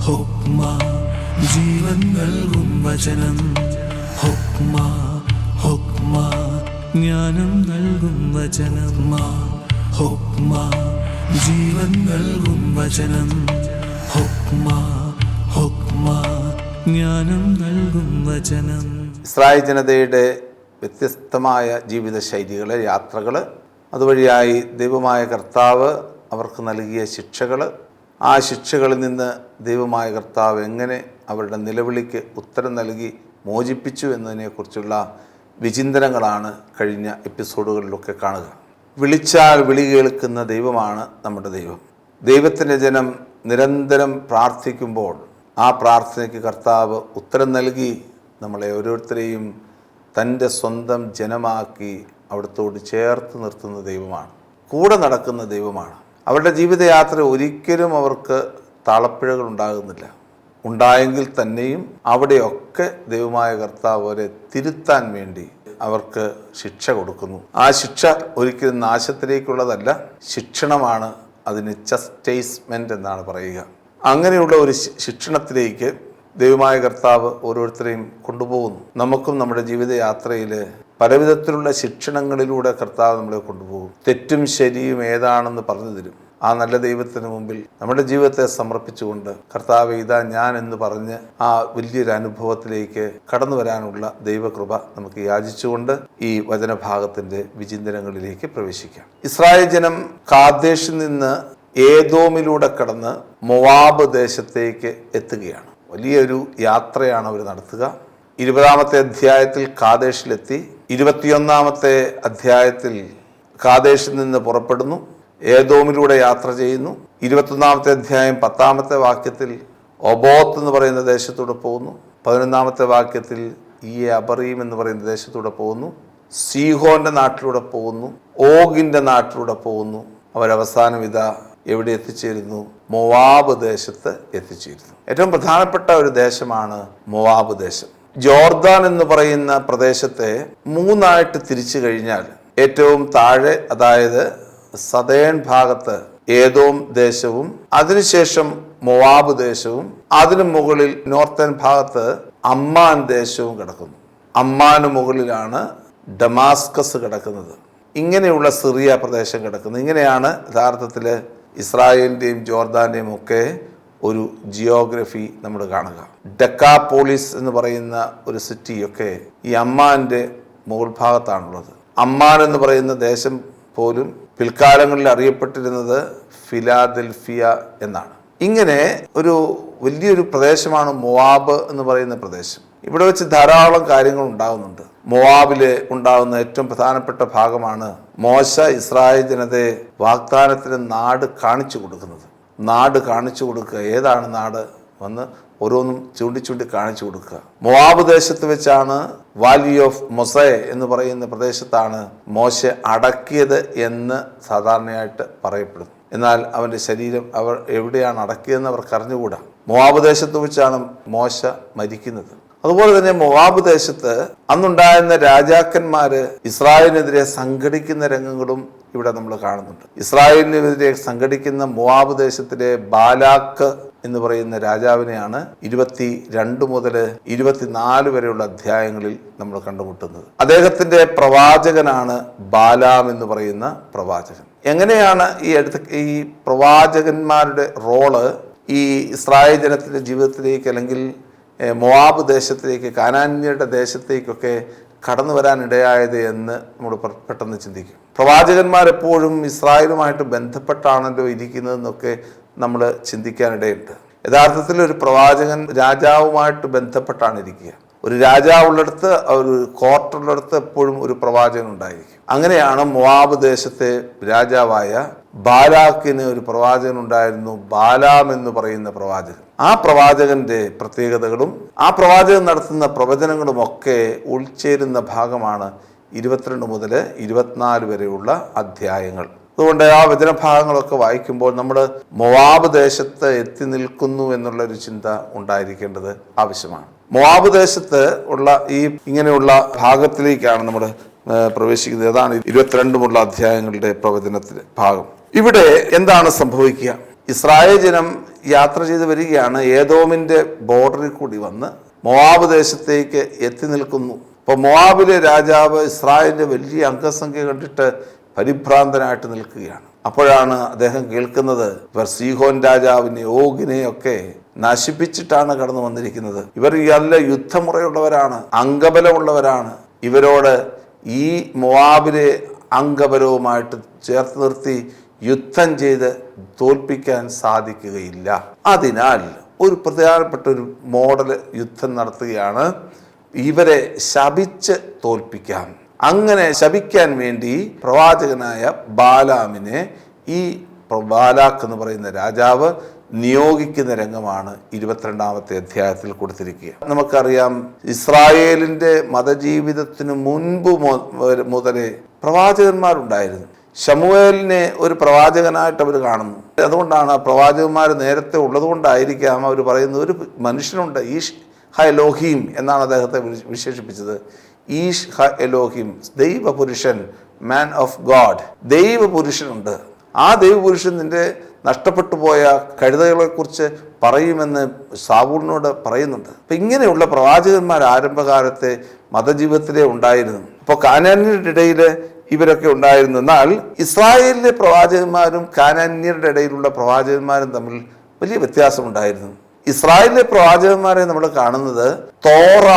ഹുക്മ ജീവൻ നൽകും വചനം. ഹുക്മ ഹുക്മ ജ്ഞാനം നൽകും വചനം. ഹുക്മ ജീവൻ നൽകും വചനം. ഹുക്മ ഹുക്മ ജ്ഞാനം നൽകും വചനം. ഇസ്രായേൽ ജനതയുടെ വ്യത്യസ്തമായ ജീവിത ശൈലികൾ, യാത്രകൾ, അതുവഴിയായി ദൈവമായ കർത്താവ് അവർക്ക് നൽകിയ ശിക്ഷകൾ, ആ ശിക്ഷകളിൽ നിന്ന് ദൈവമായ കർത്താവ് എങ്ങനെ അവരുടെ നിലവിളിക്ക് ഉത്തരം നൽകി മോചിപ്പിച്ചു എന്നതിനെക്കുറിച്ചുള്ള വിചിന്തനങ്ങളാണ് കഴിഞ്ഞ എപ്പിസോഡുകളിലൊക്കെ കാണുക. വിളിച്ചാൽ വിളി കേൾക്കുന്ന ദൈവമാണ് നമ്മുടെ ദൈവം. ദൈവത്തിൻ്റെ ജനം നിരന്തരം പ്രാർത്ഥിക്കുമ്പോൾ ആ പ്രാർത്ഥനയ്ക്ക് കർത്താവ് ഉത്തരം നൽകി നമ്മളെ ഓരോരുത്തരെയും തൻ്റെ സ്വന്തം ജനമാക്കി അവിടത്തോട് ചേർത്ത് നിർത്തുന്ന ദൈവമാണ്, കൂടെ നടക്കുന്ന ദൈവമാണ്. അവരുടെ ജീവിതയാത്ര ഒരിക്കലും അവർക്ക് താളപ്പിഴകൾ ഉണ്ടാകുന്നില്ല. ഉണ്ടായെങ്കിൽ തന്നെയും അവിടെയൊക്കെ ദൈവമായ കർത്താവ് അവരെ തിരുത്താൻ വേണ്ടി അവർക്ക് ശിക്ഷ കൊടുക്കുന്നു. ആ ശിക്ഷ ഒരിക്കലും നാശത്തിലേക്കുള്ളതല്ല, ശിക്ഷണമാണ്. അതിന് ചസ്റ്റൈസ്മെൻ്റ് എന്നാണ് പറയുക. അങ്ങനെയുള്ള ഒരു ശിക്ഷണത്തിലേക്ക് ദൈവമായ കർത്താവ് ഓരോരുത്തരെയും കൊണ്ടുപോകുന്നു. നമുക്കും നമ്മുടെ ജീവിതയാത്രയിൽ പലവിധത്തിലുള്ള ശിക്ഷണങ്ങളിലൂടെ കർത്താവ് നമ്മളെ കൊണ്ടുപോകും. തെറ്റും ശരിയും ഏതാണെന്ന് പറഞ്ഞു തരും. ആ നല്ല ദൈവത്തിന് മുമ്പിൽ നമ്മുടെ ജീവിതത്തെ സമർപ്പിച്ചുകൊണ്ട് കർത്താവ് ഇതാ ഞാൻ എന്ന് പറഞ്ഞ് ആ വലിയൊരു അനുഭവത്തിലേക്ക് കടന്നു വരാനുള്ള ദൈവകൃപ നമുക്ക് യാചിച്ചുകൊണ്ട് ഈ വചനഭാഗത്തിൻ്റെ വിചിന്തനങ്ങളിലേക്ക് പ്രവേശിക്കാം. ഇസ്രായേൽ ജനം കാദേശിൽ നിന്ന് ഏദോമിലൂടെ കടന്ന് മോവാബ് ദേശത്തേക്ക് എത്തുകയാണ്. വലിയൊരു യാത്രയാണ് അവർ നടത്തുക. 20-ാമത്തെ അധ്യായത്തിൽ കാദേശിലെത്തി. 21-ാമത്തെ അധ്യായത്തിൽ കാദേശിൽ നിന്ന് പുറപ്പെടുന്നു, ഏദോമിലൂടെ യാത്ര ചെയ്യുന്നു. 21-ാമത്തെ അധ്യായം 10-ാമത്തെ വാക്യത്തിൽ ഒബോത്ത് എന്ന് പറയുന്ന ദേശത്തൂടെ പോകുന്നു. 11-ാമത്തെ വാക്യത്തിൽ ഈ അബറീം എന്ന് പറയുന്ന ദേശത്തൂടെ പോകുന്നു. സീഹോന്റെ നാട്ടിലൂടെ പോകുന്നു. ഓഗിന്റെ നാട്ടിലൂടെ പോകുന്നു. അവരവസാനം ഇതാ എവിടെ എത്തിച്ചേരുന്നു? മോവാബ് ദേശത്ത് എത്തിച്ചേരുന്നു. ഏറ്റവും പ്രധാനപ്പെട്ട ഒരു ദേശമാണ് മോവാബ് ദേശം. ജോർദാൻ എന്ന് പറയുന്ന പ്രദേശത്തെ 3ആയിട്ട് തിരിച്ചു കഴിഞ്ഞാൽ ഏറ്റവും താഴെ, അതായത് സദേൺ ഭാഗത്ത് ഏദോം ദേശവും, അതിനുശേഷം മോവാബ് ദേശവും, അതിനു മുകളിൽ നോർത്തേൺ ഭാഗത്ത് അമ്മാൻ ദേശവും കിടക്കുന്നു. അമ്മാന് മുകളിലാണ് ഡമാസ്കസ് കിടക്കുന്നത്. ഇങ്ങനെയുള്ള സിറിയ പ്രദേശം കിടക്കുന്നത്. ഇങ്ങനെയാണ് യഥാർത്ഥത്തിൽ ഇസ്രായേലിൻ്റെയും ജോർദാൻ്റെയും ഒക്കെ ഒരു ജിയോഗ്രഫി നമ്മൾ കാണുക. ഡെക്കാപോളിസ് എന്ന് പറയുന്ന ഒരു സിറ്റിയൊക്കെ ഈ അമ്മാൻ്റെ മുകൾ ഭാഗത്താണുള്ളത്. അമ്മാൻ എന്ന് പറയുന്ന ദേശം പോലും പിൽക്കാലങ്ങളിൽ അറിയപ്പെട്ടിരുന്നത് ഫിലാദൽഫിയ എന്നാണ്. ഇങ്ങനെ ഒരു വലിയൊരു പ്രദേശമാണ് മോവാബ് എന്ന് പറയുന്ന പ്രദേശം. ഇവിടെ വെച്ച് ധാരാളം കാര്യങ്ങൾ ഉണ്ടാകുന്നുണ്ട്. മോവാബില് ഉണ്ടാകുന്ന ഏറ്റവും പ്രധാനപ്പെട്ട ഭാഗമാണ് മോശ ഇസ്രായേൽ ജനതയെ വാഗ്ദാനത്തിന് നാട് കാണിച്ചു കൊടുക്കുന്നത്. നാട് കാണിച്ചു കൊടുക്കുക. ഏതാണ് നാട്? വന്ന് ഓരോന്നും ചൂണ്ടി കാണിച്ചു കൊടുക്കുക. മോവാബ് ദേശത്ത് വെച്ചാണ് വാലി ഓഫ് മൊസെ എന്ന് പറയുന്ന പ്രദേശത്താണ് മോശ അടക്കിയത് എന്ന് സാധാരണയായിട്ട് പറയപ്പെടുന്നു. എന്നാൽ അവൻ്റെ ശരീരം അവർ എവിടെയാണ് അടക്കിയതെന്ന് അവർക്ക് അറിഞ്ഞുകൂടാ. മോവാബ് ദേശത്ത് വെച്ചാണ് മോശ മരിക്കുന്നത്. അതുപോലെ തന്നെ മോവാബ് ദേശത്ത് അന്നുണ്ടായിരുന്ന രാജാക്കന്മാര് ഇസ്രായേലിനെതിരെ സംഘടിക്കുന്ന രംഗങ്ങളും ഇവിടെ നമ്മൾ കാണുന്നുണ്ട്. ഇസ്രായേലിനെതിരെ സംഘടിക്കുന്ന മോവാബ് ദേശത്തിലെ ബാലാക്ക് എന്ന് പറയുന്ന രാജാവിനെയാണ് 22 മുതൽ 24 വരെയുള്ള അധ്യായങ്ങളിൽ നമ്മൾ കണ്ടുമുട്ടുന്നത്. അദ്ദേഹത്തിന്റെ പ്രവാചകനാണ് ബാലാം എന്ന് പറയുന്ന പ്രവാചകൻ. എങ്ങനെയാണ് ഈ പ്രവാചകന്മാരുടെ റോള് ഈ ഇസ്രായേൽ ജനത്തിന്റെ ജീവിതത്തിലേക്ക്, അല്ലെങ്കിൽ മോവാബ് ദേശത്തിലേക്ക്, കാനാന്യരുടെ ദേശത്തേക്കൊക്കെ കടന്നു വരാനിടയായത് എന്ന് നമ്മൾ പെട്ടെന്ന് ചിന്തിക്കും. പ്രവാചകന്മാരെപ്പോഴും ഇസ്രായേലുമായിട്ട് ബന്ധപ്പെട്ടാണല്ലോ ഇരിക്കുന്നതെന്നൊക്കെ നമ്മൾ ചിന്തിക്കാനിടയുണ്ട്. യഥാർത്ഥത്തിൽ ഒരു പ്രവാചകൻ രാജാവുമായിട്ട് ബന്ധപ്പെട്ടാണ് ഇരിക്കുക. ഒരു രാജാവുള്ളിടത്ത്, ഒരു കോർട്ടുള്ളിടത്ത് എപ്പോഴും ഒരു പ്രവാചകൻ ഉണ്ടായിരിക്കും. അങ്ങനെയാണ് മോവാബ് ദേശത്തെ രാജാവായ ബാലാക്കിന് ഒരു പ്രവാചകൻ ഉണ്ടായിരുന്നു, ബാലാം എന്ന് പറയുന്ന പ്രവാചകൻ. ആ പ്രവാചകന്റെ പ്രത്യേകതകളും ആ പ്രവാചകൻ നടത്തുന്ന പ്രവചനങ്ങളും ഒക്കെ ഉൾച്ചേരുന്ന ഭാഗമാണ് 22 മുതൽ 24 വരെയുള്ള അധ്യായങ്ങൾ. അതുകൊണ്ട് ആ വചനഭാഗങ്ങളൊക്കെ വായിക്കുമ്പോൾ നമ്മൾ മോവാബ് ദേശത്ത് എത്തി നിൽക്കുന്നു എന്നുള്ളൊരു ചിന്ത ഉണ്ടായിരിക്കേണ്ടത് ആവശ്യമാണ്. മോവാബ് ദേശത്ത് ഉള്ള ഈ ഇങ്ങനെയുള്ള ഭാഗത്തിലേക്കാണ് നമ്മൾ പ്രവേശിക്കുന്നത്. അതാണ് 22 അധ്യായങ്ങളുടെ പ്രവചനത്തിന്റെ ഭാഗം. ഇവിടെ എന്താണ് സംഭവിക്കുക? ഇസ്രായേൽ ജനം യാത്ര ചെയ്ത് വരികയാണ്. ഏദോമിൻ്റെ ബോർഡറിൽ കൂടി വന്ന് മോവാബ് ദേശത്തേക്ക് എത്തി നിൽക്കുന്നു. അപ്പോൾ മോവാബിലെ രാജാവ് ഇസ്രായേലിൻ്റെ വലിയ അംഗസംഖ്യ കണ്ടിട്ട് പരിഭ്രാന്തനായിട്ട് നിൽക്കുകയാണ്. അപ്പോഴാണ് അദ്ദേഹം കേൾക്കുന്നത്, ഇവർ സീഹോൻ രാജാവിനെ ഓഗിനെയൊക്കെ നശിപ്പിച്ചിട്ടാണ് കടന്നു വന്നിരിക്കുന്നത്. ഇവർ നല്ല യുദ്ധമുറയുള്ളവരാണ്, അംഗബലമുള്ളവരാണ്. ഇവരോട് ഈ മോവാബിലെ അംഗബലവുമായിട്ട് ചേർത്ത് നിർത്തി യുദ്ധം ചെയ്ത് തോൽപ്പിക്കാൻ സാധിക്കുകയില്ല. അതിനാൽ ഒരു പ്രധാനപ്പെട്ട ഒരു മോഡൽ യുദ്ധം നടത്തുകയാണ്. ഇവരെ ശപിച്ച് തോൽപ്പിക്കാം. അങ്ങനെ ശപിക്കാൻ വേണ്ടി പ്രവാചകനായ ബാലാമിനെ ഈ ബാലാക്ക് എന്ന് പറയുന്ന രാജാവ് നിയോഗിക്കുന്ന രംഗമാണ് 22-ാമത്തെ അധ്യായത്തിൽ കൊടുത്തിരിക്കുക. നമുക്കറിയാം, ഇസ്രായേലിൻ്റെ മതജീവിതത്തിന് മുൻപ് മുതലേ പ്രവാചകന്മാരുണ്ടായിരുന്നു. ശമൂവേലിനെ ഒരു പ്രവാചകനായിട്ട് അവർ കാണുന്നു. അതുകൊണ്ടാണ് പ്രവാചകന്മാർ നേരത്തെ ഉള്ളതുകൊണ്ടായിരിക്കാം അവർ പറയുന്നത്, ഒരു മനുഷ്യനുണ്ട്, ഈഷ് ഹ എലോഹീം എന്നാണ് അദ്ദേഹത്തെ വിശേഷിപ്പിച്ചത്. ഈഷ് ഹ എലോഹീം, ദൈവപുരുഷൻ, മാൻ ഓഫ് ഗോഡ്. ദൈവപുരുഷനുണ്ട്. ആ ദൈവപുരുഷൻ നിന്റെ നഷ്ടപ്പെട്ടു പോയ കഴുതകളെക്കുറിച്ച് പറയുമെന്ന് സാവൂളിനോട് പറയുന്നുണ്ട്. അപ്പം ഇങ്ങനെയുള്ള പ്രവാചകന്മാർ ആരംഭകാലത്തെ മതജീവിതത്തിലേ ഉണ്ടായിരുന്നു. അപ്പോൾ കാനാന്യരുടെ ഇടയിൽ ഇവരൊക്കെ ഉണ്ടായിരുന്നു. എന്നാൽ ഇസ്രായേലിലെ പ്രവാചകന്മാരും കാനാന്യരുടെ ഇടയിലുള്ള പ്രവാചകന്മാരും തമ്മിൽ വലിയ വ്യത്യാസമുണ്ടായിരുന്നു. ഇസ്രായേലിലെ പ്രവാചകന്മാരെ നമ്മൾ കാണുന്നത് തോറ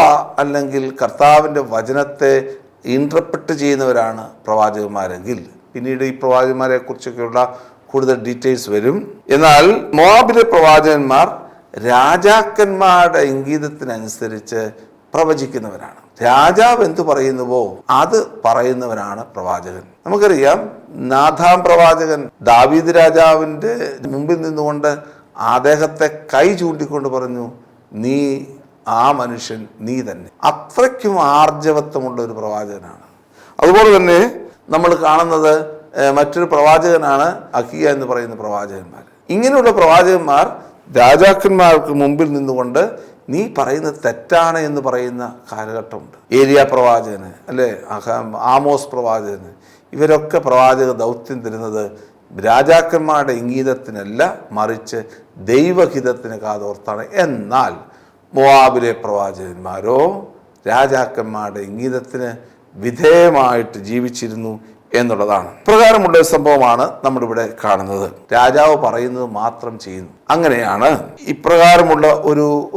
അല്ലെങ്കിൽ കർത്താവിൻ്റെ വചനത്തെ ഇൻറ്റർപ്രറ്റ് ചെയ്യുന്നവരാണ് പ്രവാചകന്മാരെങ്കിൽ, പിന്നീട് ഈ പ്രവാചകന്മാരെ കുറിച്ചൊക്കെയുള്ള കൂടുതൽ ഡീറ്റെയിൽസ് വരും. എന്നാൽ മോവാബിലെ പ്രവാചകന്മാർ രാജാക്കന്മാരുടെ ഇംഗിതത്തിനനുസരിച്ച് പ്രവചിക്കുന്നവരാണ്. രാജാവ് എന്തു പറയുന്നുവോ അത് പറയുന്നവനാണ് പ്രവാചകൻ. നമുക്കറിയാം, നാഥാം പ്രവാചകൻ ദാവീദ് രാജാവിൻ്റെ മുമ്പിൽ നിന്നുകൊണ്ട് അദ്ദേഹത്തെ കൈ ചൂണ്ടിക്കൊണ്ട് പറഞ്ഞു, നീ ആ മനുഷ്യൻ നീ തന്നെ. അത്രയ്ക്കും ആർജവത്വമുള്ള ഒരു പ്രവാചകനാണ്. അതുപോലെ തന്നെ നമ്മൾ കാണുന്നത് മറ്റൊരു പ്രവാചകനാണ് അഹിയ എന്ന് പറയുന്ന പ്രവാചകന്മാർ. ഇങ്ങനെയുള്ള പ്രവാചകന്മാർ രാജാക്കന്മാർക്ക് മുമ്പിൽ നിന്നുകൊണ്ട് നീ പറയുന്നത് തെറ്റാണ് എന്ന് പറയുന്ന കാലഘട്ടമുണ്ട്. ഏലിയ പ്രവാചകന്, അല്ലേ, ആമോസ് പ്രവാചകന്, ഇവരൊക്കെ പ്രവാചക ദൗത്യം തരുന്നത് രാജാക്കന്മാരുടെ ഇംഗീതത്തിനല്ല, മറിച്ച് ദൈവഹിതത്തിന് കാതോർത്താണ്. എന്നാൽ മോവാബിലെ പ്രവാചകന്മാരോ രാജാക്കന്മാരുടെ ഇംഗീതത്തിന് വിധേയമായിട്ട് ജീവിച്ചിരുന്നു എന്നുള്ളതാണ്. ഇപ്രകാരമുള്ള ഒരു സംഭവമാണ് നമ്മളിവിടെ കാണുന്നത്. രാജാവ് പറയുന്നത് മാത്രം ചെയ്യുന്നു. അങ്ങനെയാണ് ഇപ്രകാരമുള്ള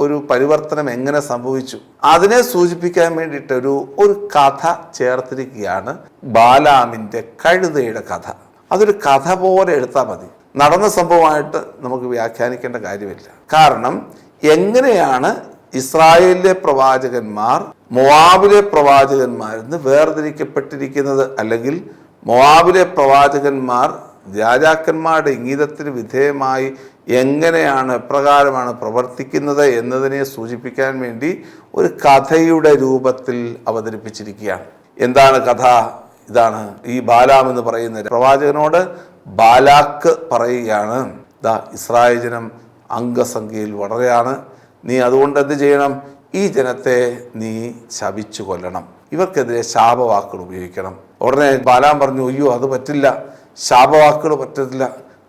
ഒരു പരിവർത്തനം എങ്ങനെ സംഭവിച്ചു അതിനെ സൂചിപ്പിക്കാൻ വേണ്ടിയിട്ട് ഒരു കഥ ചേർത്തിരിക്കുകയാണ്. ബാലാമിൻ്റെ കഴുതയുടെ കഥ. അതൊരു കഥ പോലെ എടുത്താൽ മതി. നടന്ന സംഭവമായിട്ട് നമുക്ക് വ്യാഖ്യാനിക്കേണ്ട കാര്യമില്ല. കാരണം എങ്ങനെയാണ് ഇസ്രായേലിലെ പ്രവാചകന്മാർ മോവാബിലെ പ്രവാചകന്മാരിൽ നിന്ന് വേർതിരിക്കപ്പെട്ടിരിക്കുന്നത്, അല്ലെങ്കിൽ മോവാബിലെ പ്രവാചകന്മാർ രാജാക്കന്മാരുടെ ഇംഗിതത്തിന് വിധേയമായി എങ്ങനെയാണ് എപ്രകാരമാണ് പ്രവർത്തിക്കുന്നത് എന്നതിനെ സൂചിപ്പിക്കാൻ വേണ്ടി ഒരു കഥയുടെ രൂപത്തിൽ അവതരിപ്പിച്ചിരിക്കുകയാണ്. എന്താണ് കഥ? ഇതാണ്. ഈ ബാലാം എന്ന് പറയുന്ന പ്രവാചകനോട് ബാലാക്ക് പറയുകയാണ്, ഇസ്രായേൽ ജനം അംഗസംഖ്യയിൽ വളരെയാണ്, നീ അതുകൊണ്ട് എന്ത് ചെയ്യണം? ഈ ജനത്തെ നീ ശപിച്ചു കൊല്ലണം, ഇവർക്കെതിരെ ശാപവാക്കുകൾ ഉപയോഗിക്കണം. ഉടനെ ബാലാം പറഞ്ഞു, അയ്യോ അത് പറ്റില്ല, ശാപവാക്കുകൾ പറ്റത്തില്ല,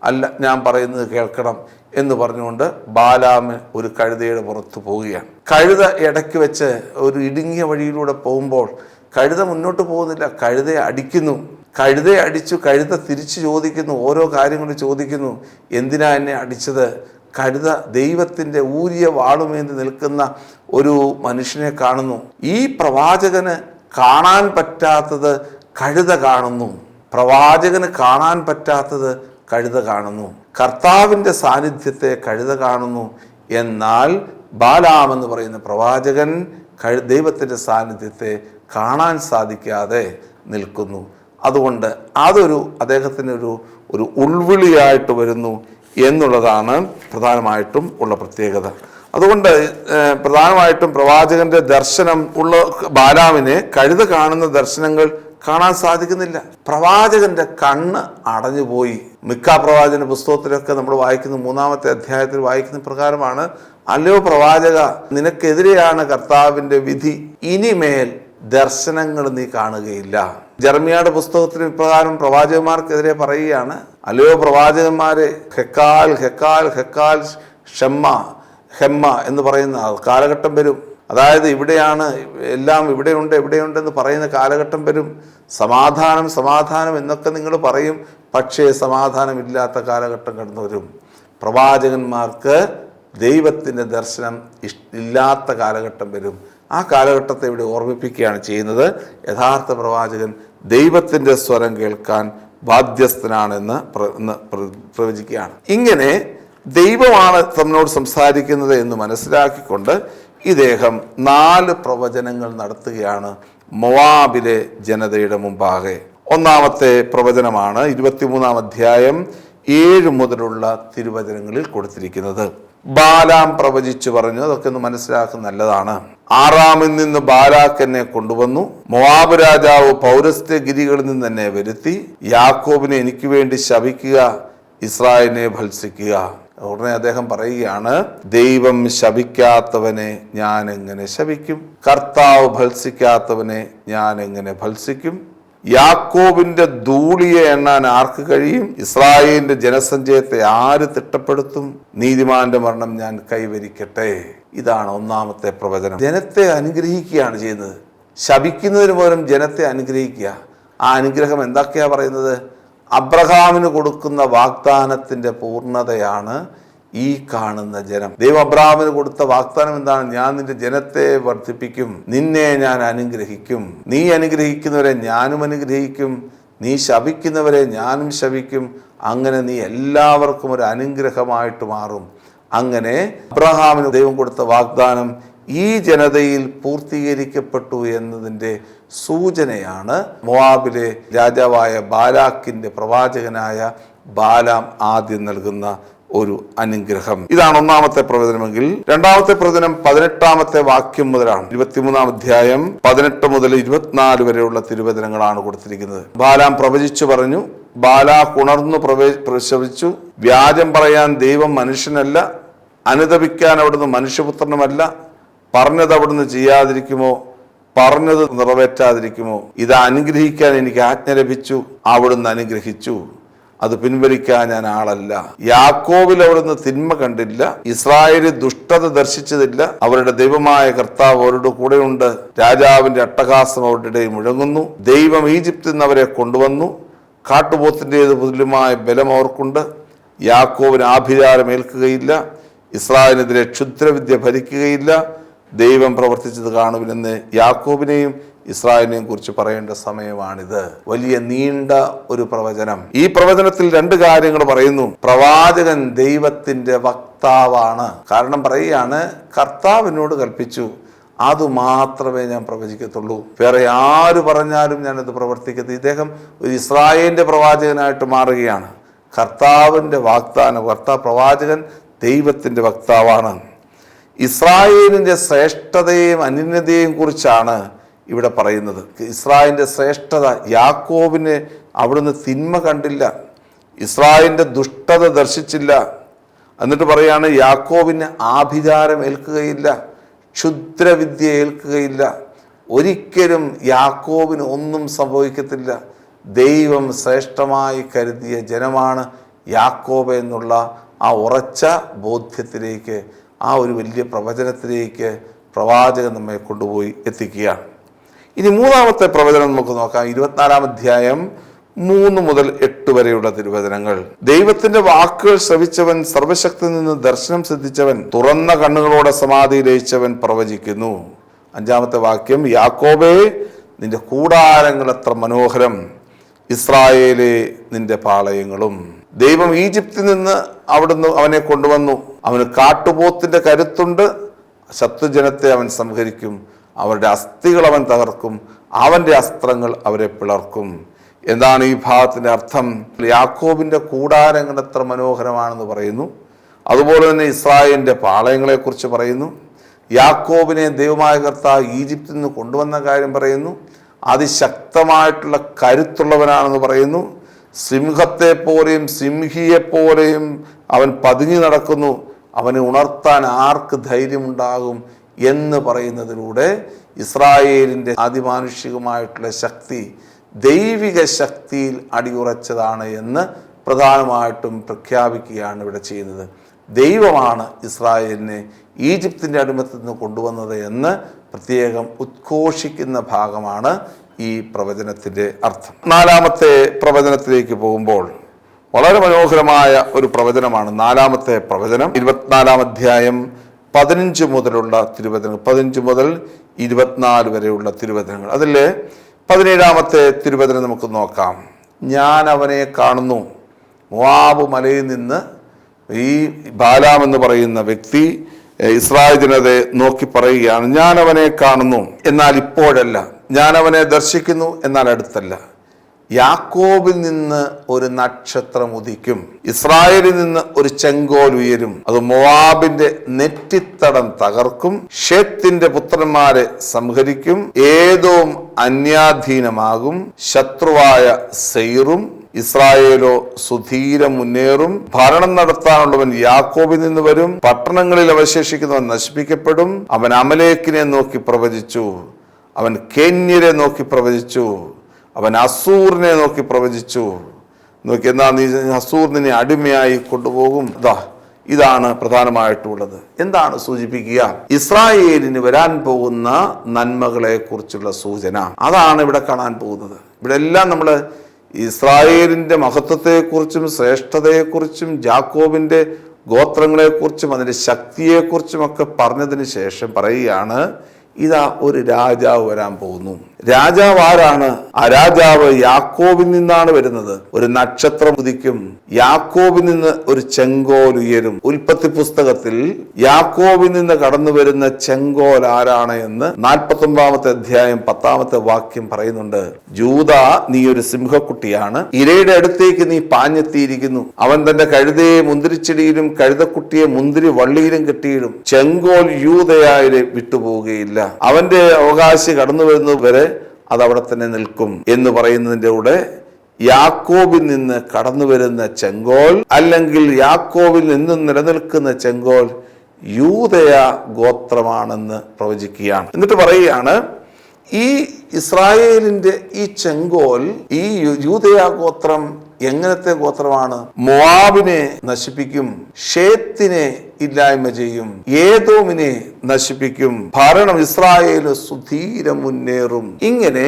അല്ല ഞാൻ പറയുന്നത് കേൾക്കണം എന്ന് പറഞ്ഞുകൊണ്ട് ബാലാം ഒരു കഴുതയുടെ പുറത്ത് പോവുകയാണ്. കഴുത ഇടയ്ക്ക് വെച്ച് ഒരു ഇടുങ്ങിയ വഴിയിലൂടെ പോകുമ്പോൾ കഴുത മുന്നോട്ട് പോകുന്നില്ല, കഴുതയെ അടിക്കുന്നു. കഴുതയെ അടിച്ചു. കഴുത തിരിച്ചു ചോദിക്കുന്നു, ഓരോ കാര്യങ്ങൾ ചോദിക്കുന്നു, എന്തിനാ എന്നെ അടിച്ചത്? കഴുത ദൈവത്തിൻ്റെ ഊരിയ വാളുമേന്തി നിൽക്കുന്ന ഒരു മനുഷ്യനെ കാണുന്നു. ഈ പ്രവാചകന് കാണാൻ പറ്റാത്തത് കഴുത കാണുന്നു. പ്രവാചകന് കാണാൻ പറ്റാത്തത് കഴുത കാണുന്നു. കർത്താവിൻ്റെ സാന്നിധ്യത്തെ കഴുത കാണുന്നു. എന്നാൽ ബാലാം എന്ന് പറയുന്ന പ്രവാചകൻ ദൈവത്തിൻ്റെ സാന്നിധ്യത്തെ കാണാൻ സാധിക്കാതെ നിൽക്കുന്നു. അതുകൊണ്ട് അദ്ദേഹത്തിന് ഒരു ഉൾവിളിയായിട്ട് വരുന്നു എന്നുള്ളതാണ് പ്രധാനമായിട്ടും ഉള്ള പ്രത്യേകത. അതുകൊണ്ട് പ്രധാനമായിട്ടും പ്രവാചകന്റെ ദർശനം ഉള്ള ബാലാമിനെ കഴുത കാണുന്ന ദർശനങ്ങൾ കാണാൻ സാധിക്കുന്നില്ല. പ്രവാചകന്റെ കണ്ണ് അടഞ്ഞുപോയി. മിക്ക പ്രവാചകന്റെ പുസ്തകത്തിലൊക്കെ നമ്മൾ വായിക്കുന്ന 3-ാമത്തെ അധ്യായത്തിൽ വായിക്കുന്ന പ്രകാരമാണ്, അല്ലയോ പ്രവാചക, നിനക്കെതിരെയാണ് കർത്താവിൻ്റെ വിധി, ഇനിമേൽ ദർശനങ്ങൾ നീ കാണുകയില്ല. ജെറമ്യായുടെ പുസ്തകത്തിന് ഇപ്രകാരം പ്രവാചകന്മാർക്കെതിരെ പറയുകയാണ്, അല്ലയോ പ്രവാചകന്മാരെ, ഹെക്കാൽ ഹെക്കാൽ ഹെക്കാൽ ഷെമ്മ ഹെമ്മ എന്ന് പറയുന്ന കാലഘട്ടം വരും. അതായത് ഇവിടെയാണ് എല്ലാം, എവിടെയുണ്ട് എന്ന് പറയുന്ന കാലഘട്ടം വരും. സമാധാനം സമാധാനം എന്നൊക്കെ നിങ്ങൾ പറയും, പക്ഷേ സമാധാനമില്ലാത്ത കാലഘട്ടം കടന്നു വരും. പ്രവാചകന്മാർക്ക് ദൈവത്തിൻ്റെ ദർശനം ഇല്ലാത്ത കാലഘട്ടം വരും. ആ കാലഘട്ടത്തെ ഇവിടെ ഓർമ്മിപ്പിക്കുകയാണ് ചെയ്യുന്നത്. യഥാർത്ഥ പ്രവാചകൻ ദൈവത്തിൻ്റെ സ്വരം കേൾക്കാൻ ബാധ്യസ്ഥനാണെന്ന് പ്രവചിക്കുകയാണ്. ഇങ്ങനെ ദൈവമാണ് തന്നോട് സംസാരിക്കുന്നത് എന്ന് മനസ്സിലാക്കിക്കൊണ്ട് ഇദ്ദേഹം 4 പ്രവചനങ്ങൾ നടത്തുകയാണ് മോവാബിലെ ജനതയുടെ മുമ്പാകെ. ഒന്നാമത്തെ പ്രവചനമാണ് 23-ാം അധ്യായം 7 മുതലുള്ള തിരുവചനങ്ങളിൽ കൊടുത്തിരിക്കുന്നത്. ബാലാം പ്രവചിച്ചു പറഞ്ഞു. അതൊക്കെ ഒന്ന് മനസ്സിലാക്കുന്ന നല്ലതാണ്. ആറാമിൽ നിന്ന് ബാലാക്ക് എന്നെ കൊണ്ടുവന്നു, മോവാബ് രാജാവ് പൗരസ്ത്യ ഗിരികളിൽ നിന്ന് എന്നെ വരുത്തി, യാക്കോബിനെ എനിക്ക് വേണ്ടി ശപിക്കുക, ഇസ്രായേലിനെ ഭത്സിക്കുക. ഉടനെ അദ്ദേഹം പറയുകയാണ്, ദൈവം ശപിക്കാത്തവനെ ഞാൻ എങ്ങനെ ശപിക്കും? കർത്താവ് ഭത്സിക്കാത്തവനെ ഞാൻ എങ്ങനെ ഭത്സിക്കും? യാക്കോബിന്റെ ധൂളിയെ എണ്ണാൻ ആർക്ക് കഴിയും? ഇസ്രായേലിന്റെ ജനസഞ്ചയത്തെ ആര് തിട്ടപ്പെടുത്തും? നീതിമാന്റെ മരണം ഞാൻ കൈവരിക്കട്ടെ. ഇതാണ് ഒന്നാമത്തെ പ്രവചനം. ജനത്തെ അനുഗ്രഹിക്കുകയാണ് ചെയ്യുന്നത്. ശപിക്കുന്നതിന് പകരം ജനത്തെ അനുഗ്രഹിക്കുക. ആ അനുഗ്രഹം എന്തൊക്കെയാ പറയുന്നത്? അബ്രഹാമിന് കൊടുക്കുന്ന വാഗ്ദാനത്തിന്റെ പൂർണ്ണതയാണ് ഈ കാണുന്ന ജനം. ദൈവം അബ്രഹാമിന് കൊടുത്ത വാഗ്ദാനം എന്താണ്? ഞാൻ നിന്റെ ജനത്തെ വർദ്ധിപ്പിക്കും, നിന്നെ ഞാൻ അനുഗ്രഹിക്കും, നീ അനുഗ്രഹിക്കുന്നവരെ ഞാനും അനുഗ്രഹിക്കും, നീ ശപിക്കുന്നവരെ ഞാനും ശപിക്കും, അങ്ങനെ നീ എല്ലാവർക്കും ഒരു അനുഗ്രഹമായിട്ട് മാറും. അങ്ങനെ അബ്രഹാമിന് ദൈവം കൊടുത്ത വാഗ്ദാനം ഈ ജനതയിൽ പൂർത്തീകരിക്കപ്പെട്ടു എന്നതിൻ്റെ സൂചനയാണ് മോവാബിലെ രാജാവായ ബാലാക്കിന്റെ പ്രവാചകനായ ബാലാം ആദ്യം നൽകുന്ന ഒരു അനുഗ്രഹം. ഇതാണ് ഒന്നാമത്തെ പ്രവചനമെങ്കിൽ, രണ്ടാമത്തെ പ്രവചനം 18-ാമത്തെ വാക്യം മുതലാണ്. 23-ാം അധ്യായം 18 മുതൽ 24 വരെയുള്ള തിരുവചനങ്ങളാണ് കൊടുത്തിരിക്കുന്നത്. ബാലാം പ്രവചിച്ചു പറഞ്ഞു, ബാലാക്ക് ഉണർന്നു പ്രസവിച്ചു. വ്യാജം പറയാൻ ദൈവം മനുഷ്യനല്ല, അനുതപിക്കാൻ അവിടുന്ന് മനുഷ്യപുത്രനുമല്ല. പറഞ്ഞത് അവിടുന്ന് ചെയ്യാതിരിക്കുമോ? പറഞ്ഞത് നിറവേറ്റാതിരിക്കുമോ? ഇത് അനുഗ്രഹിക്കാൻ എനിക്ക് ആജ്ഞ ലഭിച്ചു, അവിടുന്ന് അനുഗ്രഹിച്ചു, അത് പിൻവലിക്കാൻ ഞാൻ ആളല്ല. യാക്കോബിൽ അവിടുന്ന് തിന്മ കണ്ടില്ല, ഇസ്രായേലിൽ ദുഷ്ടത ദർശിച്ചതില്ല. അവരുടെ ദൈവമായ കർത്താവ് അവരുടെ കൂടെയുണ്ട്. രാജാവിന്റെ അട്ടഹാസം അവരുടെ ഇടയിൽ മുഴങ്ങുന്നു. ദൈവം ഈജിപ്തിൽ നിന്ന് അവരെ കൊണ്ടുവന്നു. കാട്ടുപോത്തിൻ്റെത് തുല്യമായ ബലം അവർക്കുണ്ട്. യാക്കോബിന് ആഭിചാരം ഏൽക്കുകയില്ല, ഇസ്രായേലിനെതിരെ ക്ഷുദ്രവിദ്യ ഭരിക്കുകയില്ല. ദൈവം പ്രവർത്തിച്ചത് കാണുവിനെന്ന് യാക്കോബിനെയും ഇസ്രായേലിനെയും കുറിച്ച് പറയേണ്ട സമയമാണിത്. വലിയ നീണ്ട ഒരു പ്രവചനം. ഈ പ്രവചനത്തിൽ 2 കാര്യങ്ങൾ പറയുന്നു. പ്രവാചകൻ ദൈവത്തിന്റെ വക്താവാണ്. കാരണം പറയുകയാണ്, കർത്താവിനോട് കൽപ്പിച്ചു, അതുമാത്രമേ ഞാൻ പ്രവചിക്കത്തുള്ളൂ, വേറെ ആര് പറഞ്ഞാലും ഞാനത് പ്രവർത്തിക്കത്തില്ല. ഇദ്ദേഹം ഒരു ഇസ്രായേലിന്റെ പ്രവാചകനായിട്ട് മാറുകയാണ്. കർത്താവിന്റെ പ്രവാചകൻ ദൈവത്തിന്റെ വക്താവാണ്. ഇസ്രായേലിന്റെ ശ്രേഷ്ഠതയും അന്യതയും കുറിച്ചാണ് ഇവിടെ പറയുന്നത്. ഇസ്രായേലിന്റെ ശ്രേഷ്ഠത, യാക്കോബിന് അവിടുന്ന് തിന്മ കണ്ടില്ല, ഇസ്രായേലിന്റെ ദുഷ്ടത ദർശിച്ചില്ല. എന്നിട്ട് പറയാണ്, യാക്കോബിന് ആഭിചാരം ഏൽക്കുകയില്ല, ക്ഷുദ്രവിദ്യ ഏൽക്കുകയില്ല. ഒരിക്കലും യാക്കോബിന് ഒന്നും സംഭവിക്കത്തില്ല. ദൈവം ശ്രേഷ്ഠമായി കരുതിയ ജനമാണ് യാക്കോബ് എന്നുള്ള ആ ഉറച്ച ബോധ്യത്തിലേക്ക്, ആ ഒരു വലിയ പ്രവചനത്തിലേക്ക് പ്രവാചകൻ നമ്മെ കൊണ്ടുപോയി എത്തിക്കുകയാണ്. ഇനി 3-ാമത്തെ പ്രവചനം നമുക്ക് നോക്കാം. 24-ാം അധ്യായം 3 മുതൽ 8 വരെയുള്ള തിരുവചനങ്ങൾ. ദൈവത്തിന്റെ വാക്കുകൾ ശ്രവിച്ചവൻ, സർവശക്തിയിൽ നിന്ന് ദർശനം സിദ്ധിച്ചവൻ, തുറന്ന കണ്ണുകളോടെ സമാധി ലയിച്ചവൻ പ്രവചിക്കുന്നു. 5-ാമത്തെ വാക്യം, യാക്കോബേ നിന്റെ കൂടാരങ്ങൾ എത്ര മനോഹരം, ഇസ്രായേലേ നിന്റെ പാളയങ്ങളും. ദൈവം ഈജിപ്തിൽ നിന്ന് അവിടുന്ന് അവനെ കൊണ്ടുവന്നു. അവന് കാട്ടുപോത്തിന്റെ കരുത്തുണ്ട്. ശത്രുജനത്തെ അവൻ സംഹരിക്കും, അവരുടെ അസ്ഥികൾ അവൻ തകർക്കും, അവന്റെ അസ്ത്രങ്ങൾ അവരെ പിളർക്കും. എന്താണ് ഈ ഭാഗത്തിന്റെ അർത്ഥം? യാക്കോബിന്റെ കൂടാരങ്ങൾ എത്ര മനോഹരമാണെന്ന് പറയുന്നു. അതുപോലെ തന്നെ ഇസ്രായേലിന്റെ പാളയങ്ങളെ കുറിച്ച് പറയുന്നു. യാക്കോബിനെ ദൈവമായ കർത്താവ് ഈജിപ്തിൽ നിന്ന് കൊണ്ടുവന്ന കാര്യം പറയുന്നു. അതിശക്തമായിട്ടുള്ള കരുത്തുള്ളവനാണെന്ന് പറയുന്നു. സിംഹത്തെപ്പോലെയും സിംഹിയെപ്പോലെയും അവൻ പതുങ്ങി നടക്കുന്നു, അവനെ ഉണർത്താൻ ആർക്ക് ധൈര്യമുണ്ടാകും എന്ന് പറയുന്നതിലൂടെ ഇസ്രായേലിൻ്റെ അതിമാനുഷികമായിട്ടുള്ള ശക്തി ദൈവിക ശക്തിയിൽ അടിയുറച്ചതാണ് എന്ന് പ്രധാനമായിട്ടും പ്രഖ്യാപിക്കുകയാണ് ഇവിടെ ചെയ്യുന്നത്. ദൈവമാണ് ഇസ്രായേലിനെ ഈജിപ്തിൻ്റെ അടിമത്തത്തിൽ നിന്ന് കൊണ്ടുവന്നത് എന്ന് പ്രത്യേകം ഉദ്ഘോഷിക്കുന്ന ഭാഗമാണ് ഈ പ്രവചനത്തിൻ്റെ അർത്ഥം. 4-ാമത്തെ പ്രവചനത്തിലേക്ക് പോകുമ്പോൾ വളരെ മനോഹരമായ ഒരു പ്രവചനമാണ് 4-ാമത്തെ പ്രവചനം. 24-ാം അധ്യായം 15 മുതലുള്ള തിരുവചനങ്ങൾ, 15 മുതൽ 24 വരെയുള്ള തിരുവചനങ്ങൾ. അതിൽ 17-ാമത്തെ തിരുവചനം നമുക്ക് നോക്കാം. ഞാൻ അവനെ കാണുന്നു. മോവാബ് മലയിൽ നിന്ന് ഈ ബാലാം എന്ന് പറയുന്ന വ്യക്തി ഇസ്രായേൽ ജനതയെ നോക്കി പറയുകയാണ്, ഞാൻ അവനെ കാണുന്നു, എന്നാൽ ഇപ്പോഴല്ല. ഞാൻ അവനെ ദർശിക്കുന്നു, എന്നാൽ അടുത്തല്ല. യാക്കോബിൽ നിന്ന് ഒരു നക്ഷത്രം ഉദിക്കും, ഇസ്രായേലിൽ നിന്ന് ഒരു ചെങ്കോൽ ഉയരും. അത് മോവാബിന്റെ നെറ്റിത്തടം തകർക്കും, ഷേത്തിന്റെ പുത്രന്മാരെ സംഹരിക്കും. ഏദോം അന്യാധീനമാകും, ശത്രുവായ സെയ്റും ഇസ്രായേലോ സുധീരം മുന്നേറും. ഭരണം നടത്താനുള്ളവൻ യാക്കോബിൽ നിന്ന് വരും, പട്ടണങ്ങളിൽ അവശേഷിക്കുന്നവൻ നശിപ്പിക്കപ്പെടും. അവൻ അമലേക്കിനെ നോക്കി പ്രവചിച്ചു, അവൻ കേന്യരെ നോക്കി പ്രവചിച്ചു, അവൻ അസൂറിനെ നോക്കി പ്രവചിച്ചു. നോക്കി, എന്നാ നീ അസൂർ നിന്നെ അടിമയായി കൊണ്ടുപോകും. ഇതാണ് പ്രധാനമായിട്ടുള്ളത്. എന്താണ് സൂചിപ്പിക്കുക? ഇസ്രായേലിന് വരാൻ പോകുന്ന നന്മകളെ കുറിച്ചുള്ള സൂചന. അതാണ് ഇവിടെ കാണാൻ പോകുന്നത്. ഇവിടെ എല്ലാം നമ്മൾ ഇസ്രായേലിന്റെ മഹത്വത്തെക്കുറിച്ചും ശ്രേഷ്ഠതയെക്കുറിച്ചും ജാക്കോബിന്റെ ഗോത്രങ്ങളെക്കുറിച്ചും അതിൻ്റെ ശക്തിയെക്കുറിച്ചും ഒക്കെ പറഞ്ഞതിന് ശേഷം പറയുകയാണ്, ഇതാ ഒരു രാജാവ് വരാൻ പോകുന്നു. രാജാവ് ആരാണ്? ആ രാജാവ് യാക്കോബിൽ നിന്നാണ് വരുന്നത്. ഒരു നക്ഷത്രം ഉദിക്കും, യാക്കോബിൽ നിന്ന് ഒരു ചെങ്കോൽ ഉയരും. ഉൽപ്പത്തി പുസ്തകത്തിൽ യാക്കോബിൽ നിന്ന് കടന്നു വരുന്ന ചെങ്കോൽ ആരാണ് എന്ന് 49-ാമത്തെ അധ്യായം 10-ാമത്തെ വാക്യം പറയുന്നുണ്ട്. ജൂദ, നീ ഒരു സിംഹക്കുട്ടിയാണ്, ഇരയുടെ അടുത്തേക്ക് നീ പാഞ്ഞെത്തിയിരിക്കുന്നു. അവൻ തന്റെ കഴുതയെ മുന്തിരിച്ചെടിയിലും കഴുതക്കുട്ടിയെ മുന്തിരി വള്ളിയിലും കെട്ടിയിടും. ചെങ്കോൽ യൂദയായി വിട്ടുപോവുകയില്ല. അവന്റെ അവകാശി കടന്നു വരുന്നത് വരെ അത് അവിടെ തന്നെ നിൽക്കും എന്ന് പറയുന്നതിൻ്റെ കൂടെ യാക്കോബിൽ നിന്ന് കടന്നു വരുന്ന ചെങ്കോൽ, അല്ലെങ്കിൽ യാക്കോബിൽ നിന്ന് നിലനിൽക്കുന്ന ചെങ്കോൽ യൂദയ ഗോത്രമാണെന്ന് പ്രവചിക്കുകയാണ്. എന്നിട്ട് പറയുകയാണ്, ഈ ഇസ്രായേലിന്റെ ഈ ചെങ്കോൽ, ഈ യൂദയ ഗോത്രം എങ്ങനത്തെ ഗോത്രമാണ്? മോവാബിനെ നശിപ്പിക്കും, ഷേത്തിനെ ഇല്ലായ്മ ചെയ്യും, ഏദോമിനെ നശിപ്പിക്കും, ഭരണം ഇസ്രായേൽ സുധീരം മുന്നേറും. ഇങ്ങനെ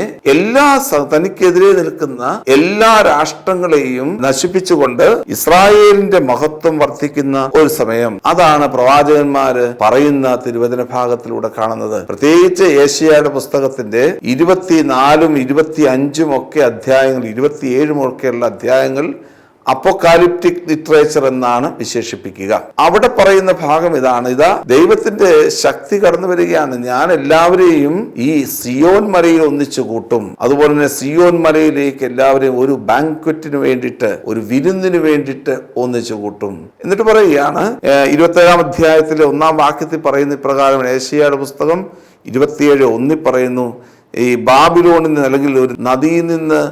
തനിക്കെതിരെ നിൽക്കുന്ന എല്ലാ രാഷ്ട്രങ്ങളെയും നശിപ്പിച്ചുകൊണ്ട് ഇസ്രായേലിന്റെ മഹത്വം വർദ്ധിക്കുന്ന ഒരു സമയം. അതാണ് പ്രവാചകന്മാര് പറയുന്ന തിരുവചന ഭാഗത്തിലൂടെ കാണുന്നത്. പ്രത്യേകിച്ച് യേശയ്യായുടെ പുസ്തകത്തിന്റെ 24-ഉം 25-ഉം ഒക്കെ അധ്യായങ്ങൾ, 27-ഉം ഒക്കെയുള്ള അധ്യായങ്ങൾ അപ്പോകാലിപ്റ്റിക് ലിറ്ററേച്ചർ എന്നാണ് വിശേഷിപ്പിക്കുക. അവിടെ പറയുന്ന ഭാഗം ഇതാണ്, ഇതാ ദൈവത്തിന്റെ ശക്തി കടന്നു വരികയാണ്. ഞാൻ എല്ലാവരെയും ഈ സിയോൻ മലയിൽ ഒന്നിച്ചു കൂട്ടും. അതുപോലെ തന്നെ സിയോൻ മലയിലേക്ക് എല്ലാവരെയും ഒരു ബാങ്ക്വറ്റിന് വേണ്ടിയിട്ട്, ഒരു വിരുന്നിന് വേണ്ടിയിട്ട് ഒന്നിച്ചു കൂട്ടും. എന്നിട്ട് പറയുകയാണ് 27-ാം അധ്യായത്തിലെ 1-ാം വാക്യത്തിൽ പറയുന്ന ഇപ്രകാരം, യേശയ്യായുടെ പുസ്തകം 27:1 പറയുന്നു, ഈ ബാബിലോണിൽ നിന്ന്, അല്ലെങ്കിൽ ഒരു നദിയിൽ നിന്ന്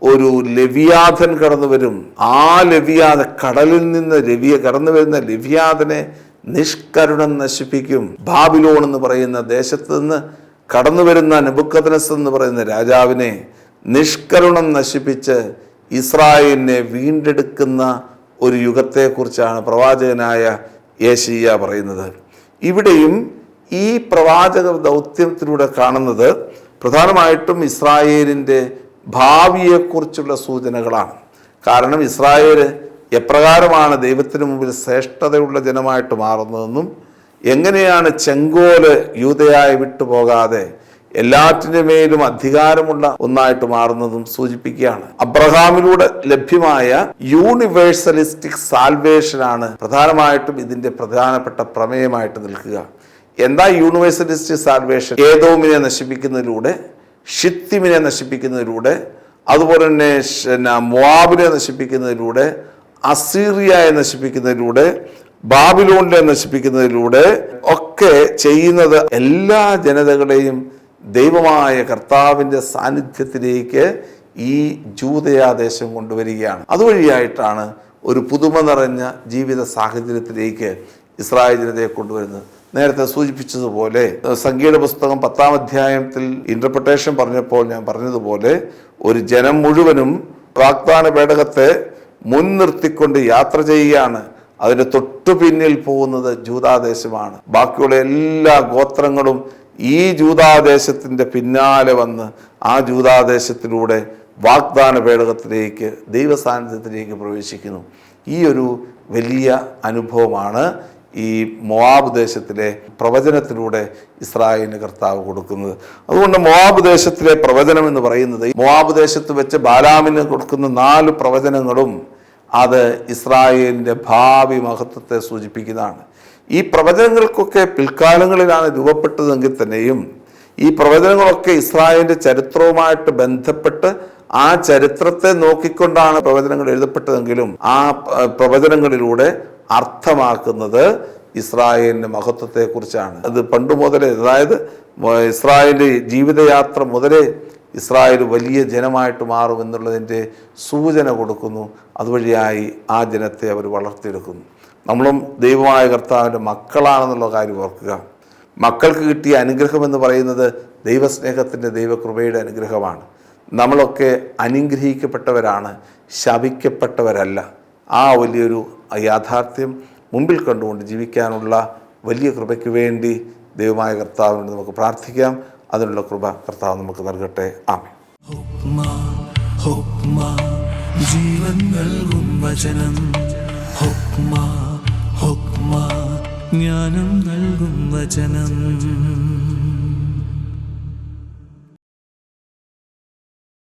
ഒരു ലെവിയാഥൻ കടന്നു വരും. ആ കടലിൽ നിന്ന് കടന്നു വരുന്ന ലെവിയാഥനെ നിഷ്കരുണം നശിപ്പിക്കും. ബാബിലോൺ എന്ന് പറയുന്ന ദേശത്ത് നിന്ന് കടന്നു വരുന്ന നെബൂഖദ്നേസർ എന്ന് പറയുന്ന രാജാവിനെ നിഷ്കരുണം നശിപ്പിച്ച് ഇസ്രായേലിനെ വീണ്ടെടുക്കുന്ന ഒരു യുഗത്തെക്കുറിച്ചാണ് പ്രവാചകനായ യേശയ്യ പറയുന്നത്. ഇവിടെയും ഈ പ്രവാചക ദൗത്യത്തിലൂടെ കാണുന്നത് പ്രധാനമായിട്ടും ഇസ്രായേലിൻ്റെ ഭാവിയെക്കുറിച്ചുള്ള സൂചനകളാണ്. കാരണം ഇസ്രായേൽ എപ്രകാരമാണ് ദൈവത്തിന് മുമ്പിൽ ശ്രേഷ്ഠതയുള്ള ജനമായിട്ട് മാറുന്നതെന്നും എങ്ങനെയാണ് ചെങ്കോല് യൂദയായി വിട്ടുപോകാതെ എല്ലാറ്റിൻ്റെ മേലും അധികാരമുള്ള ഒന്നായിട്ട് മാറുന്നതും സൂചിപ്പിക്കുകയാണ്. അബ്രഹാമിലൂടെ ലഭ്യമായ യൂണിവേഴ്സലിസ്റ്റിക് സാൽവേഷനാണ് പ്രധാനമായിട്ടും ഇതിൻ്റെ പ്രധാനപ്പെട്ട പ്രമേയമായിട്ട് നിൽക്കുക. എന്താ യൂണിവേഴ്സലിസ്റ്റിക് സാൽവേഷൻ? ഏദോമിനെ നശിപ്പിക്കുന്നതിലൂടെ, ഷിത്തിമിനെ നശിപ്പിക്കുന്നതിലൂടെ, അതുപോലെ തന്നെ മോവാബിനെ നശിപ്പിക്കുന്നതിലൂടെ, അസീറിയയെ നശിപ്പിക്കുന്നതിലൂടെ, ബാബിലോണിനെ നശിപ്പിക്കുന്നതിലൂടെ ഒക്കെ ചെയ്യുന്നത് എല്ലാ ജനതകളെയും ദൈവമായ കർത്താവിൻ്റെ സാന്നിധ്യത്തിലേക്ക് ഈ ജൂദയാദേശം കൊണ്ടുവരികയാണ്. അതുവഴിയായിട്ടാണ് ഒരു പുതുമ നിറഞ്ഞ ജീവിത സാഹചര്യത്തിലേക്ക് ഇസ്രായേൽ ജനതയെ കൊണ്ടുവരുന്നത്. നേരത്തെ സൂചിപ്പിച്ചതുപോലെ സംഖ്യയുടെ പുസ്തകം 10-ാം അധ്യായത്തിൽ ഇന്റർപ്രിട്ടേഷൻ പറഞ്ഞപ്പോൾ ഞാൻ പറഞ്ഞതുപോലെ ഒരു ജനം മുഴുവനും വാഗ്ദാന പേടകത്തെ മുൻനിർത്തിക്കൊണ്ട് യാത്ര ചെയ്യുകയാണ്. അതിൻ്റെ തൊട്ടു പിന്നിൽ പോകുന്നത് ജൂദാദേശമാണ്. ബാക്കിയുള്ള എല്ലാ ഗോത്രങ്ങളും ഈ ജൂദാദേശത്തിൻ്റെ പിന്നാലെ വന്ന് ആ ജൂദാദേശത്തിലൂടെ വാഗ്ദാന പേടകത്തിലേക്ക്, ദൈവസാന്നിധ്യത്തിലേക്ക് പ്രവേശിക്കുന്നു. ഈ ഒരു വലിയ അനുഭവമാണ് ഈ മോവാബ് ദേശത്തിലെ പ്രവചനത്തിലൂടെ ഇസ്രായേലിന് കർത്താവ് കൊടുക്കുന്നത്. അതുകൊണ്ട് മോവാബ് ദേശത്തിലെ പ്രവചനം എന്ന് പറയുന്നത്, മോവാബ് ദേശത്ത് വെച്ച് ബാലാമിന് കൊടുക്കുന്ന 4 പ്രവചനങ്ങളും അത് ഇസ്രായേലിൻ്റെ ഭാവി മഹത്വത്തെ സൂചിപ്പിക്കുന്നതാണ്. ഈ പ്രവചനങ്ങൾക്കൊക്കെ പിൽക്കാലങ്ങളിലാണ് രൂപപ്പെട്ടതെങ്കിൽ തന്നെയും ഈ പ്രവചനങ്ങളൊക്കെ ഇസ്രായേലിൻ്റെ ചരിത്രവുമായിട്ട് ബന്ധപ്പെട്ട് ആ ചരിത്രത്തെ നോക്കിക്കൊണ്ടാണ് പ്രവചനങ്ങൾ എഴുതപ്പെട്ടതെങ്കിലും ആ പ്രവചനങ്ങളിലൂടെ അർത്ഥമാക്കുന്നത് ഇസ്രായേലിൻ്റെ മഹത്വത്തെക്കുറിച്ചാണ്. അത് പണ്ട് മുതലേ, അതായത് ഇസ്രായേലിൻ്റെ ജീവിതയാത്ര മുതലേ ഇസ്രായേൽ വലിയ ജനമായിട്ട് മാറുമെന്നുള്ളതിൻ്റെ സൂചന കൊടുക്കുന്നു. അതുവഴിയായി ആ ജനത്തെ അവർ വളർത്തിയെടുക്കുന്നു. നമ്മളും ദൈവമായ കർത്താവിൻ്റെ മക്കളാണെന്നുള്ള കാര്യം ഓർക്കുക. മക്കൾക്ക് കിട്ടിയ അനുഗ്രഹം എന്ന് പറയുന്നത് ദൈവസ്നേഹത്തിൻ്റെ, ദൈവകൃപയുടെ അനുഗ്രഹമാണ്. നമ്മളൊക്കെ അനുഗ്രഹിക്കപ്പെട്ടവരാണ്, ശപിക്കപ്പെട്ടവരല്ല. ആ വലിയൊരു യാഥാർത്ഥ്യം മുമ്പിൽ കണ്ടുകൊണ്ട് ജീവിക്കാനുള്ള വലിയ കൃപയ്ക്ക് വേണ്ടി ദൈവമായ കർത്താവിനോട് നമുക്ക് പ്രാർത്ഥിക്കാം. അതിനുള്ള കൃപ കർത്താവ് നമുക്ക് നൽകട്ടെ. ആമേൻ. ജീവൻ നൽകും വചനം, ജ്ഞാനം നൽകും വചനം.